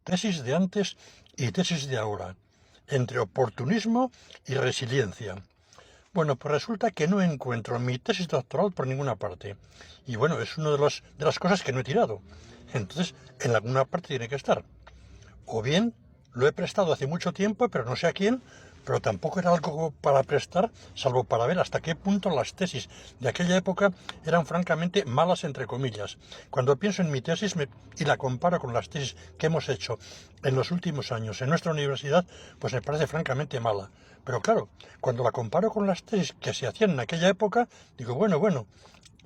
tesis de antes y tesis de ahora, entre oportunismo y resiliencia. Bueno, pues resulta que no encuentro mi tesis doctoral por ninguna parte. Y bueno, es una de las cosas que no he tirado. Entonces, en alguna parte tiene que estar. O bien lo he prestado hace mucho tiempo, pero no sé a quién, pero tampoco era algo para prestar, salvo para ver hasta qué punto las tesis de aquella época eran francamente malas, entre comillas. Cuando pienso en mi tesis y la comparo con las tesis que hemos hecho en los últimos años en nuestra universidad, pues me parece francamente mala. Pero claro, cuando la comparo con las tesis que se hacían en aquella época, digo, bueno,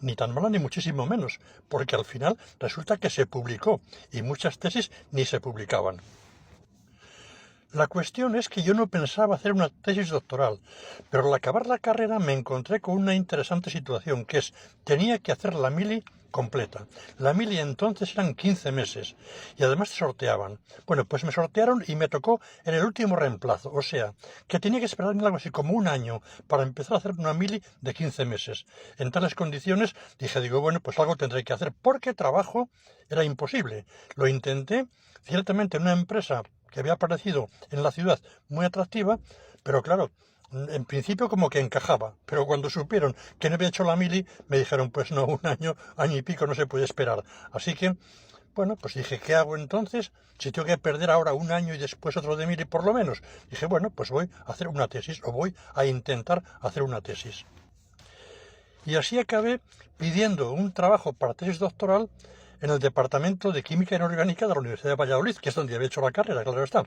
ni tan mala ni muchísimo menos, porque al final resulta que se publicó y muchas tesis ni se publicaban. La cuestión es que yo no pensaba hacer una tesis doctoral, pero al acabar la carrera me encontré con una interesante situación, que es, tenía que hacer la mili completa. La mili entonces eran 15 meses y además te sorteaban. Bueno, pues me sortearon y me tocó en el último reemplazo, o sea, que tenía que esperar algo así como un año para empezar a hacer una mili de 15 meses. En tales condiciones digo, bueno, pues algo tendré que hacer porque trabajo era imposible. Lo intenté, ciertamente en una empresa que había aparecido en la ciudad muy atractiva, pero claro, en principio como que encajaba, pero cuando supieron que no había hecho la mili, me dijeron, pues no, un año y pico no se puede esperar. Así que, bueno, pues dije, ¿qué hago entonces? Si tengo que perder ahora un año y después otro de mili por lo menos. Dije, bueno, pues voy a hacer una tesis, o voy a intentar hacer una tesis. Y así acabé pidiendo un trabajo para tesis doctoral en el Departamento de Química Inorgánica de la Universidad de Valladolid, que es donde había hecho la carrera, claro está.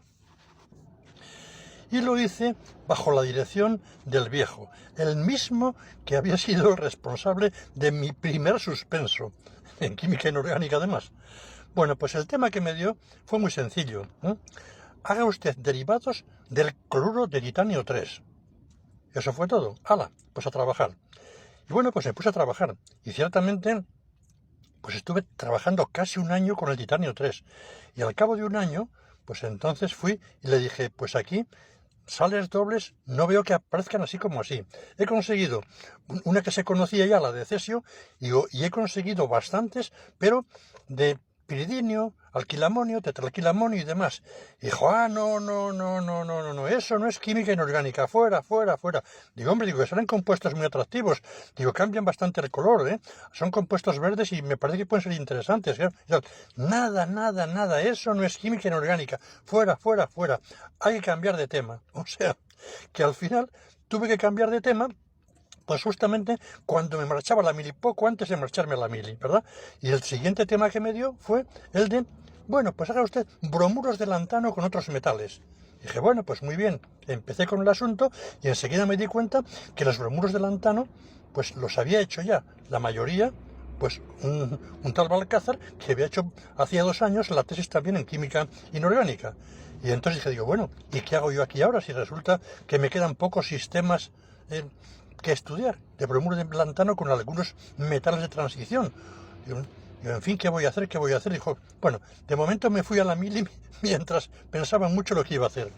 Y lo hice bajo la dirección del viejo, el mismo que había sido el responsable de mi primer suspenso, en química inorgánica además. Bueno, pues el tema que me dio fue muy sencillo, ¿eh? Haga usted derivados del cloruro de titanio 3. Eso fue todo. ¡Hala! Pues a trabajar. Y bueno, pues me puse a trabajar. Y ciertamente, pues estuve trabajando casi un año con el titanio 3. Y al cabo de un año, pues entonces fui y le dije, pues aquí sales dobles no veo que aparezcan así como así. He conseguido una que se conocía ya, la de cesio, y he conseguido bastantes, pero de piridinio, alquilamonio, tetralquilamonio y demás. Y dijo, no, eso no es química inorgánica, fuera. Digo, hombre, que serán compuestos muy atractivos. Digo, cambian bastante el color, ¿eh? Son compuestos verdes y me parece que pueden ser interesantes, ¿eh? Nada, eso no es química inorgánica, fuera. Hay que cambiar de tema. O sea, que al final tuve que cambiar de tema, pues justamente cuando me marchaba la mili, poco antes de marcharme a la mili, ¿verdad? Y el siguiente tema que me dio fue el de, bueno, pues haga usted bromuros de lantano con otros metales. Dije, bueno, pues muy bien. Empecé con el asunto y enseguida me di cuenta que los bromuros de lantano, pues los había hecho ya, la mayoría, pues un tal Balcázar que había hecho hacía 2 años la tesis también en química inorgánica. Y entonces digo, bueno, ¿y qué hago yo aquí ahora si resulta que me quedan pocos sistemas que estudiar de bromuro de lantano con algunos metales de transición? Y en fin, ¿qué voy a hacer? Dijo, bueno, de momento me fui a la mili mientras pensaba mucho lo que iba a hacer.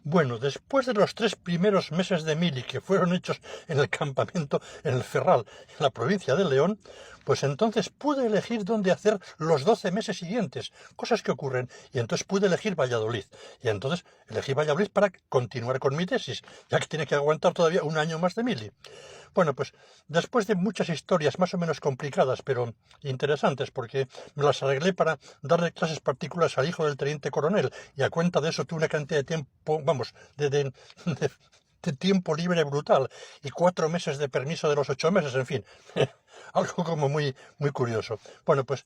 Bueno, después de los 3 primeros meses de mili que fueron hechos en el campamento en el Ferral, en la provincia de León, pues entonces pude elegir dónde hacer los 12 meses siguientes, cosas que ocurren, y entonces pude elegir Valladolid. Y entonces elegí Valladolid para continuar con mi tesis, ya que tiene que aguantar todavía un año más de mili. Bueno, pues después de muchas historias más o menos complicadas, pero interesantes, porque me las arreglé para darle clases particulares al hijo del teniente coronel, y a cuenta de eso tuve una cantidad de tiempo, de tiempo libre brutal, y 4 meses de permiso de los 8 meses, en fin. Algo como muy curioso. Bueno, pues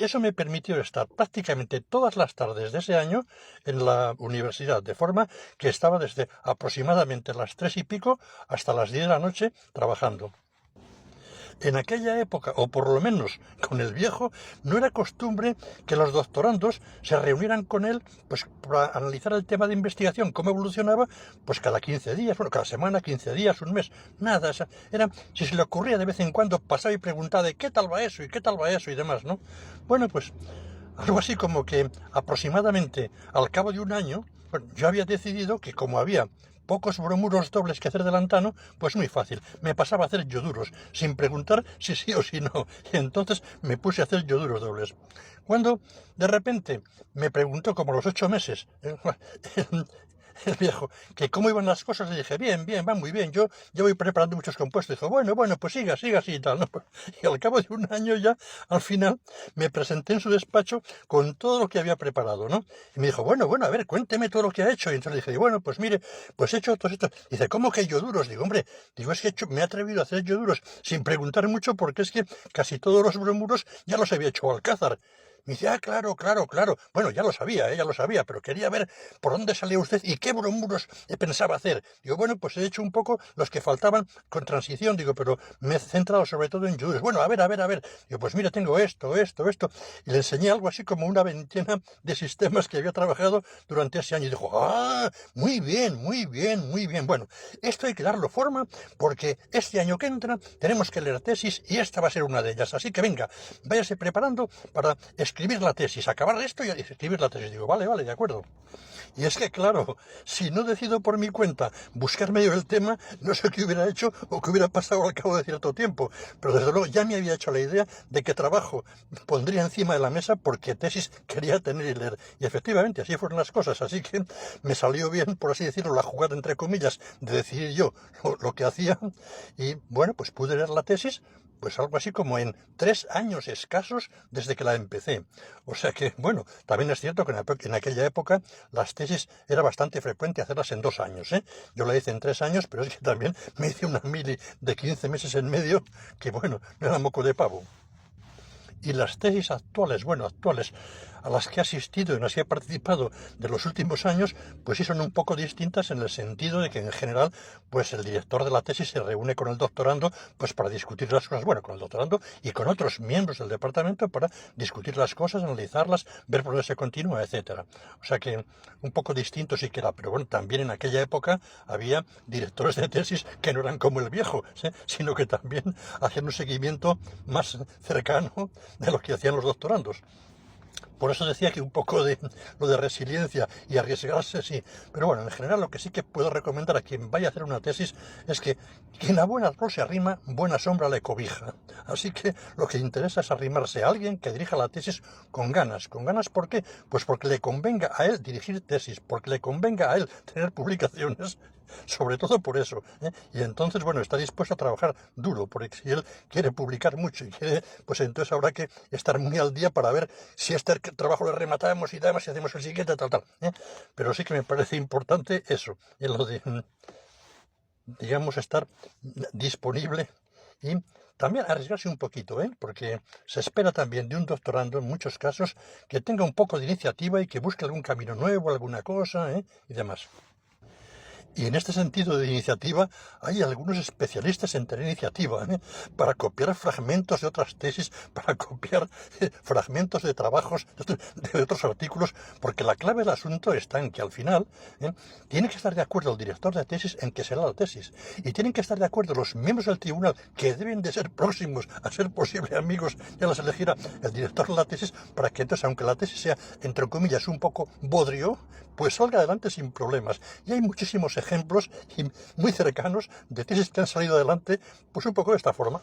eso me permitió estar prácticamente todas las tardes de ese año en la universidad, de forma que estaba desde aproximadamente las 3 y pico hasta las 10 de la noche trabajando. En aquella época, o por lo menos con el viejo, no era costumbre que los doctorandos se reunieran con él pues para analizar el tema de investigación, cómo evolucionaba, pues cada 15 días, bueno, cada semana, 15 días, un mes, nada, era, si se le ocurría de vez en cuando, pasaba y preguntaba de qué tal va eso, y qué tal va eso, y demás, ¿no? Bueno, pues algo así como que aproximadamente al cabo de un año, bueno, yo había decidido que como había pocos bromuros dobles que hacer delantano, pues muy fácil. Me pasaba a hacer yoduros, sin preguntar si sí o si no. Y entonces me puse a hacer yoduros dobles. Cuando de repente me preguntó, como a los 8 meses, el viejo, que cómo iban las cosas, le dije, bien, bien, va muy bien, yo voy preparando muchos compuestos. Dijo, bueno, pues siga así y tal, ¿no? Y al cabo de un año ya, al final, me presenté en su despacho con todo lo que había preparado, ¿no? Y me dijo, bueno, a ver, cuénteme todo lo que ha hecho. Y entonces le dije, bueno, pues mire, pues he hecho todo esto. Dice, ¿cómo que yoduros? Digo, hombre, es que me he atrevido a hacer yoduros sin preguntar mucho porque es que casi todos los bromuros ya los había hecho Alcázar. Me dice, claro. Bueno, ya lo sabía, pero quería ver por dónde salía usted y qué bromuros pensaba hacer. Digo, bueno, pues he hecho un poco los que faltaban con transición, digo, pero me he centrado sobre todo en yoduros. Bueno, a ver. Digo, pues mira, tengo esto. Y le enseñé algo así como una veintena de sistemas que había trabajado durante ese año. Y dijo, muy bien. Bueno, esto hay que darlo forma porque este año que entra tenemos que leer tesis y esta va a ser una de ellas. Así que venga, váyase preparando para escribir la tesis, acabar esto y escribir la tesis. Digo, vale, de acuerdo. Y es que, claro, si no decido por mi cuenta buscar medio del tema, no sé qué hubiera hecho o qué hubiera pasado al cabo de cierto tiempo. Pero desde luego ya me había hecho la idea de qué trabajo pondría encima de la mesa porque tesis quería tener y leer. Y efectivamente, así fueron las cosas. Así que me salió bien, por así decirlo, la jugada entre comillas de decidir yo lo que hacía. Y bueno, pues pude leer la tesis, pues algo así como en 3 años escasos desde que la empecé. O sea que, bueno, también es cierto que en aquella época las tesis era bastante frecuente hacerlas en 2 años, ¿eh? Yo la hice en 3 años, pero es que también me hice una mili de 15 meses en medio, que bueno, no era moco de pavo. Y las tesis actuales, a las que he asistido y en las que he participado de los últimos años, pues sí son un poco distintas en el sentido de que en general, pues el director de la tesis se reúne con el doctorando, pues para discutir las cosas, con el doctorando y con otros miembros del departamento para discutir las cosas, analizarlas, ver por dónde se continúa, etcétera. O sea que un poco distinto sí que era, pero bueno, también en aquella época había directores de tesis que no eran como el viejo, ¿sí? Sino que también hacían un seguimiento más cercano de lo que hacían los doctorandos. Por eso decía que un poco de lo de resiliencia y arriesgarse, sí. Pero bueno, en general lo que sí que puedo recomendar a quien vaya a hacer una tesis es que quien a buen árbol se arrima, buena sombra le cobija. Así que lo que interesa es arrimarse a alguien que dirija la tesis con ganas. ¿Con ganas por qué? Pues porque le convenga a él dirigir tesis, porque le convenga a él tener publicaciones, sobre todo por eso, ¿eh? Y entonces, bueno, está dispuesto a trabajar duro, porque si él quiere publicar mucho y quiere, pues entonces habrá que estar muy al día para ver si este trabajo lo rematamos y además si hacemos el siguiente, tal, ¿eh? Pero sí que me parece importante eso, en lo de, digamos, estar disponible y también arriesgarse un poquito, ¿eh? Porque se espera también de un doctorando, en muchos casos, que tenga un poco de iniciativa y que busque algún camino nuevo, alguna cosa, ¿eh? Y demás. Y en este sentido de iniciativa hay algunos especialistas en tener iniciativa, ¿eh? Para copiar fragmentos de otras tesis, para copiar fragmentos de trabajos de otros artículos, porque la clave del asunto está en que al final tiene que estar de acuerdo el director de tesis en que será la tesis, y tienen que estar de acuerdo los miembros del tribunal, que deben de ser próximos a ser posible amigos, ya las elegirá el director de la tesis, para que entonces, aunque la tesis sea, entre comillas, un poco bodrio, pues salga adelante sin problemas. Y hay muchísimos ejemplos muy cercanos de tesis que han salido adelante, pues un poco de esta forma.